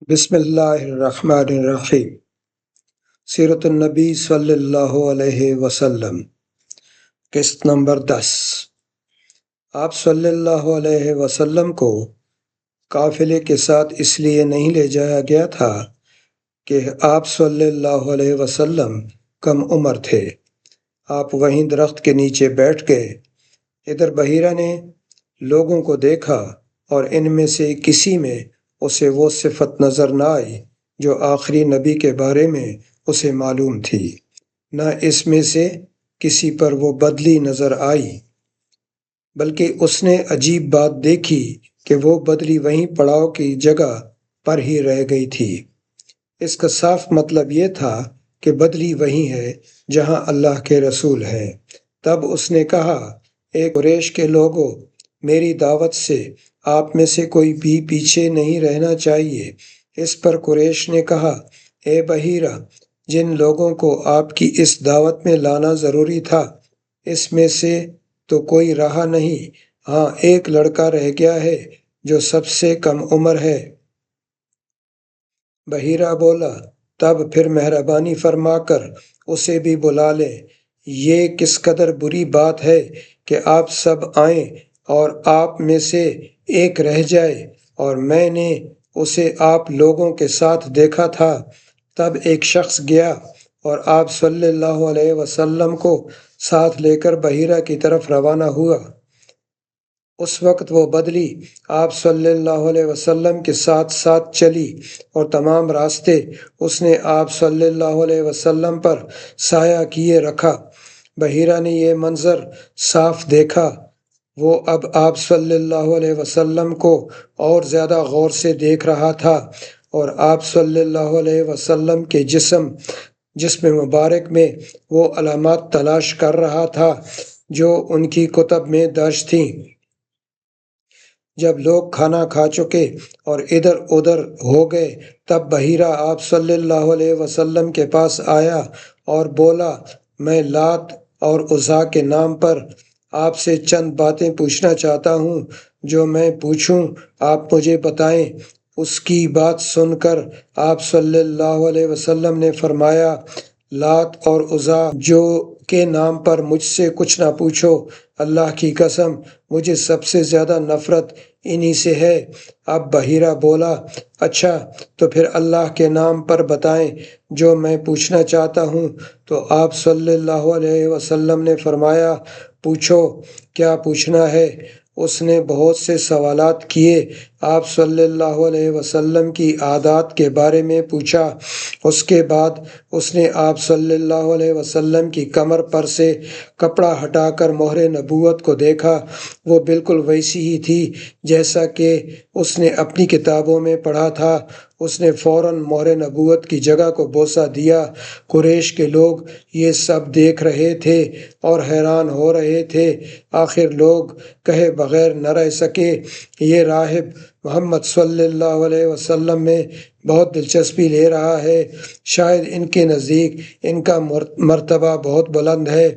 بسم اللہ الرحمن الرحیم۔ سیرت النبی صلی اللہ علیہ وسلم، قسط نمبر 10۔ آپ صلی اللہ علیہ وسلم کو قافلے کے ساتھ اس لیے نہیں لے جایا گیا تھا کہ آپ صلی اللہ علیہ وسلم کم عمر تھے۔ آپ وہیں درخت کے نیچے بیٹھ گئے۔ ادھر بحیرہ نے لوگوں کو دیکھا اور ان میں سے کسی میں اسے وہ صفت نظر نہ آئی جو آخری نبی کے بارے میں اسے معلوم تھی، نہ اس میں سے کسی پر وہ بدلی نظر آئی، بلکہ اس نے عجیب بات دیکھی کہ وہ بدلی وہیں پڑاؤ کی جگہ پر ہی رہ گئی تھی۔ اس کا صاف مطلب یہ تھا کہ بدلی وہیں ہے جہاں اللہ کے رسول ہیں۔ تب اس نے کہا، اے قریش کے لوگو، میری دعوت سے آپ میں سے کوئی بھی پیچھے نہیں رہنا چاہیے۔ اس پر قریش نے کہا، اے بحیرہ، جن لوگوں کو آپ کی اس دعوت میں لانا ضروری تھا، اس میں سے تو کوئی رہا نہیں، ہاں ایک لڑکا رہ گیا ہے جو سب سے کم عمر ہے۔ بحیرہ بولا، تب پھر مہربانی فرما کر اسے بھی بلا لیں۔ یہ کس قدر بری بات ہے کہ آپ سب آئیں اور آپ میں سے ایک رہ جائے، اور میں نے اسے آپ لوگوں کے ساتھ دیکھا تھا۔ تب ایک شخص گیا اور آپ صلی اللہ علیہ وسلم کو ساتھ لے کر بحیرہ کی طرف روانہ ہوا۔ اس وقت وہ بدلی آپ صلی اللہ علیہ وسلم کے ساتھ ساتھ چلی اور تمام راستے اس نے آپ صلی اللہ علیہ وسلم پر سایہ کیے رکھا۔ بحیرہ نے یہ منظر صاف دیکھا۔ وہ اب آپ صلی اللہ علیہ وسلم کو اور زیادہ غور سے دیکھ رہا تھا اور آپ صلی اللہ علیہ وسلم کے جسم مبارک میں وہ علامات تلاش کر رہا تھا جو ان کی کتب میں درج تھیں۔ جب لوگ کھانا کھا چکے اور ادھر ادھر ہو گئے، تب بحیرہ آپ صلی اللہ علیہ وسلم کے پاس آیا اور بولا، میں لات اور عزیٰ کے نام پر آپ سے چند باتیں پوچھنا چاہتا ہوں۔ جو میں پوچھوں آپ مجھے بتائیں۔ اس کی بات سن کر آپ صلی اللہ علیہ وسلم نے فرمایا، لات اور عزیٰ جو کے نام پر مجھ سے کچھ نہ پوچھو، اللہ کی قسم مجھے سب سے زیادہ نفرت انہی سے ہے۔ اب بحیرہ بولا، اچھا تو پھر اللہ کے نام پر بتائیں جو میں پوچھنا چاہتا ہوں۔ تو آپ صلی اللہ علیہ وسلم نے فرمایا، پوچھو کیا پوچھنا ہے۔ اس نے بہت سے سوالات کیے۔ آپ صلی اللہ علیہ وسلم کی عادات کے بارے میں پوچھا۔ اس کے بعد اس نے آپ صلی اللہ علیہ وسلم کی کمر پر سے کپڑا ہٹا کر مہر نبوت کو دیکھا۔ وہ بالکل ویسی ہی تھی جیسا کہ اس نے اپنی کتابوں میں پڑھا تھا۔ اس نے فوراً مہر نبوت کی جگہ کو بوسہ دیا۔ قریش کے لوگ یہ سب دیکھ رہے تھے اور حیران ہو رہے تھے۔ آخر لوگ کہے بغیر نہ رہ سکے، یہ راہب محمد صلی اللہ علیہ وسلم میں بہت دلچسپی لے رہا ہے، شاید ان کے نزدیک ان کا مرتبہ بہت بلند ہے۔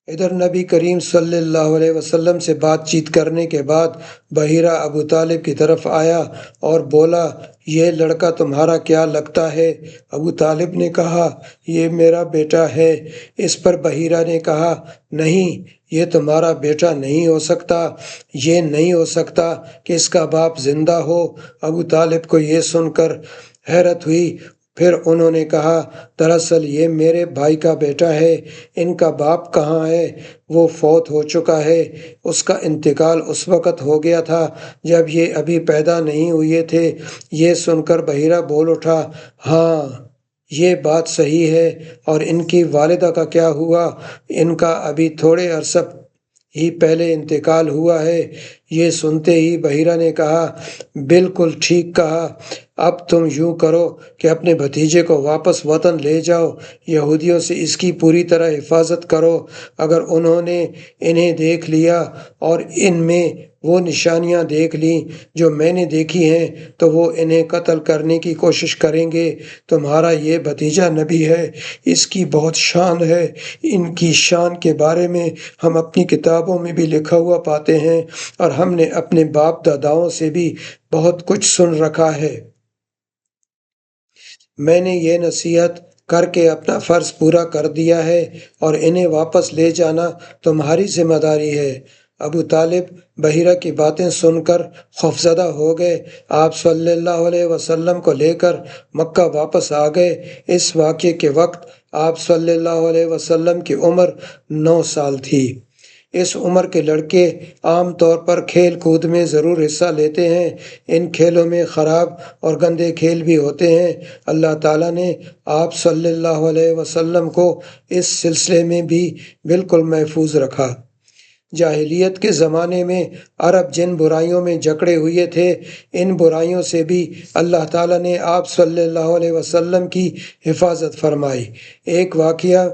ادھر نبی کریم صلی اللہ علیہ وسلم سے بات چیت کرنے کے بعد بحیرہ ابو طالب کی طرف آیا اور بولا، یہ لڑکا تمہارا کیا لگتا ہے؟ ابو طالب نے کہا، یہ میرا بیٹا ہے۔ اس پر بحیرہ نے کہا، نہیں، یہ تمہارا بیٹا نہیں ہو سکتا، یہ نہیں ہو سکتا کہ اس کا باپ زندہ ہو۔ ابو طالب کو یہ سن کر حیرت ہوئی۔ پھر انہوں نے کہا، دراصل یہ میرے بھائی کا بیٹا ہے۔ ان کا باپ کہاں ہے؟ وہ فوت ہو چکا ہے۔ اس کا انتقال اس وقت ہو گیا تھا جب یہ ابھی پیدا نہیں ہوئے تھے۔ یہ سن کر بحیرہ بول اٹھا، ہاں یہ بات صحیح ہے، اور ان کی والدہ کا کیا ہوا؟ ان کا ابھی تھوڑے عرصہ ہی پہلے انتقال ہوا ہے۔ یہ سنتے ہی بحیرہ نے کہا، بالکل ٹھیک کہا، اب تم یوں کرو کہ اپنے بھتیجے کو واپس وطن لے جاؤ، یہودیوں سے اس کی پوری طرح حفاظت کرو۔ اگر انہوں نے انہیں دیکھ لیا اور ان میں وہ نشانیاں دیکھ لیں جو میں نے دیکھی ہیں تو وہ انہیں قتل کرنے کی کوشش کریں گے۔ تمہارا یہ بھتیجا نبی ہے، اس کی بہت شان ہے۔ ان کی شان کے بارے میں ہم اپنی کتابوں میں بھی لکھا ہوا پاتے ہیں، اور ہم نے اپنے باپ داداؤں سے بھی بہت کچھ سن رکھا ہے۔ میں نے یہ نصیحت کر کے اپنا فرض پورا کر دیا ہے اور انہیں واپس لے جانا تمہاری ذمہ داری ہے۔ ابو طالب بحیرہ کی باتیں سن کر خوفزدہ ہو گئے۔ آپ صلی اللہ علیہ وسلم کو لے کر مکہ واپس آ گئے۔ اس واقعے کے وقت آپ صلی اللہ علیہ وسلم کی عمر 9 سال تھی۔ اس عمر کے لڑکے عام طور پر کھیل کود میں ضرور حصہ لیتے ہیں۔ ان کھیلوں میں خراب اور گندے کھیل بھی ہوتے ہیں۔ اللہ تعالیٰ نے آپ صلی اللہ علیہ وسلم کو اس سلسلے میں بھی بالکل محفوظ رکھا۔ جاہلیت کے زمانے میں عرب جن برائیوں میں جکڑے ہوئے تھے، ان برائیوں سے بھی اللہ تعالیٰ نے آپ صلی اللہ علیہ وسلم کی حفاظت فرمائی۔ ایک واقعہ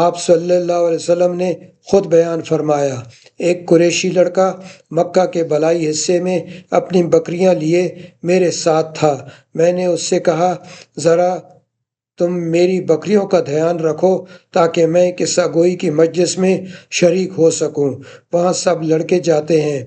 آپ صلی اللہ علیہ وسلم نے خود بیان فرمایا۔ ایک قریشی لڑکا مکہ کے بالائی حصے میں اپنی بکریاں لیے میرے ساتھ تھا۔ میں نے اس سے کہا، ذرا تم میری بکریوں کا دھیان رکھو تاکہ میں قصہ گوئی کی مجلس میں شریک ہو سکوں، وہاں سب لڑکے جاتے ہیں۔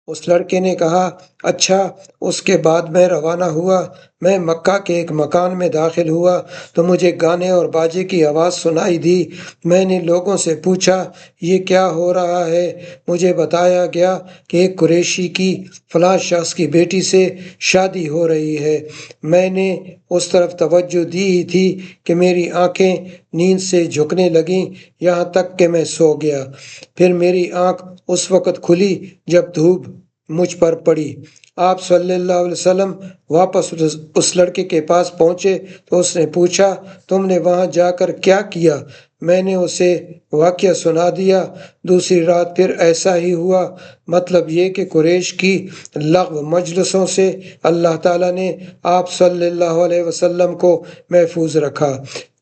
اس لڑکے نے کہا، اچھا۔ اس کے بعد میں روانہ ہوا۔ میں مکہ کے ایک مکان میں داخل ہوا تو مجھے گانے اور باجے کی آواز سنائی دی۔ میں نے لوگوں سے پوچھا، یہ کیا ہو رہا ہے؟ مجھے بتایا گیا کہ ایک قریشی کی فلاں شخص کی بیٹی سے شادی ہو رہی ہے۔ میں نے اس طرف توجہ دی ہی تھی کہ میری آنکھیں نیند سے جھکنے لگیں، یہاں تک کہ میں سو گیا۔ پھر میری آنکھ اس وقت کھلی جب دھوپ مجھ پر پڑی۔ آپ صلی اللہ علیہ وسلم واپس اس لڑکے کے پاس پہنچے تو اس نے پوچھا، تم نے وہاں جا کر کیا کیا؟ میں نے اسے واقعہ سنا دیا۔ دوسری رات پھر ایسا ہی ہوا۔ مطلب یہ کہ قریش کی لغو مجلسوں سے اللہ تعالیٰ نے آپ صلی اللہ علیہ وسلم کو محفوظ رکھا۔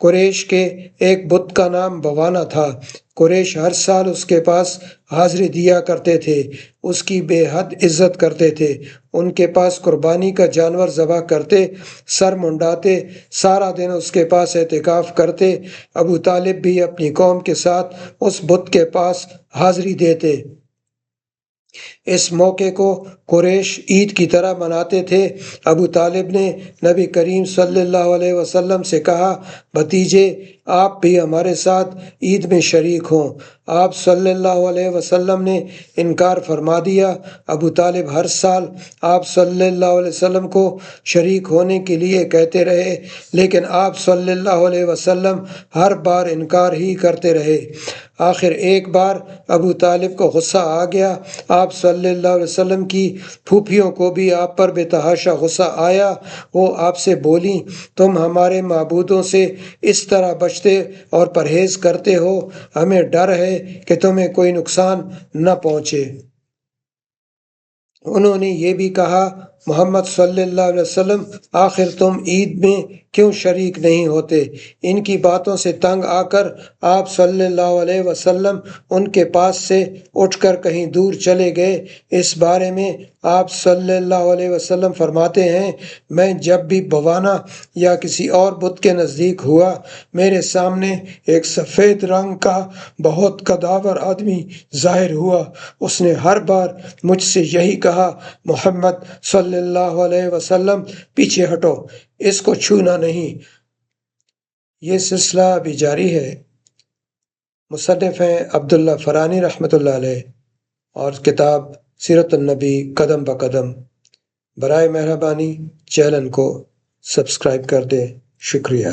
قریش کے ایک بت کا نام بوانا تھا۔ قریش ہر سال اس کے پاس حاضری دیا کرتے تھے، اس کی بے حد عزت کرتے تھے۔ ان کے پاس قربانی کا جانور ذبح کرتے، سر منڈاتے، سارا دن اس کے پاس اعتکاف کرتے۔ ابو طالب بھی اپنی قوم کے ساتھ اس بت کے پاس حاضری دیتے۔ اس موقع کو قریش عید کی طرح مناتے تھے۔ ابو طالب نے نبی کریم صلی اللہ علیہ وسلم سے کہا، بھتیجے، آپ بھی ہمارے ساتھ عید میں شریک ہوں۔ آپ صلی اللہ علیہ وسلم نے انکار فرما دیا۔ ابو طالب ہر سال آپ صلی اللہ علیہ وسلم کو شریک ہونے کے لیے کہتے رہے، لیکن آپ صلی اللہ علیہ وسلم ہر بار انکار ہی کرتے رہے۔ آخر ایک بار ابو طالب کو غصہ آ گیا۔ آپ صلی اللہ علیہ وسلم کی پھوپھیوں کو بھی آپ پر بے تحاشا غصہ آیا۔ وہ آپ سے بولیں، تم ہمارے معبودوں سے اس طرح بچتے اور پرہیز کرتے ہو، ہمیں ڈر ہے کہ تمہیں کوئی نقصان نہ پہنچے۔ انہوں نے یہ بھی کہا، محمد صلی اللہ علیہ وسلم، آخر تم عید میں کیوں شریک نہیں ہوتے؟ ان کی باتوں سے تنگ آ کر آپ صلی اللہ علیہ وسلم ان کے پاس سے اٹھ کر کہیں دور چلے گئے۔ اس بارے میں آپ صلی اللہ علیہ وسلم فرماتے ہیں، میں جب بھی بوانا یا کسی اور بت کے نزدیک ہوا، میرے سامنے ایک سفید رنگ کا بہت قداور آدمی ظاہر ہوا۔ اس نے ہر بار مجھ سے یہی کہا، محمد صلی اللہ علیہ وسلم، پیچھے ہٹو، اس کو چھونا نہیں۔ یہ سلسلہ ابھی جاری ہے۔ مصنف ہیں عبداللہ فرانی رحمۃ اللہ علیہ، اور کتاب سیرت النبی قدم بقدم۔ برائے مہربانی چینل کو سبسکرائب کر دیں۔ شکریہ۔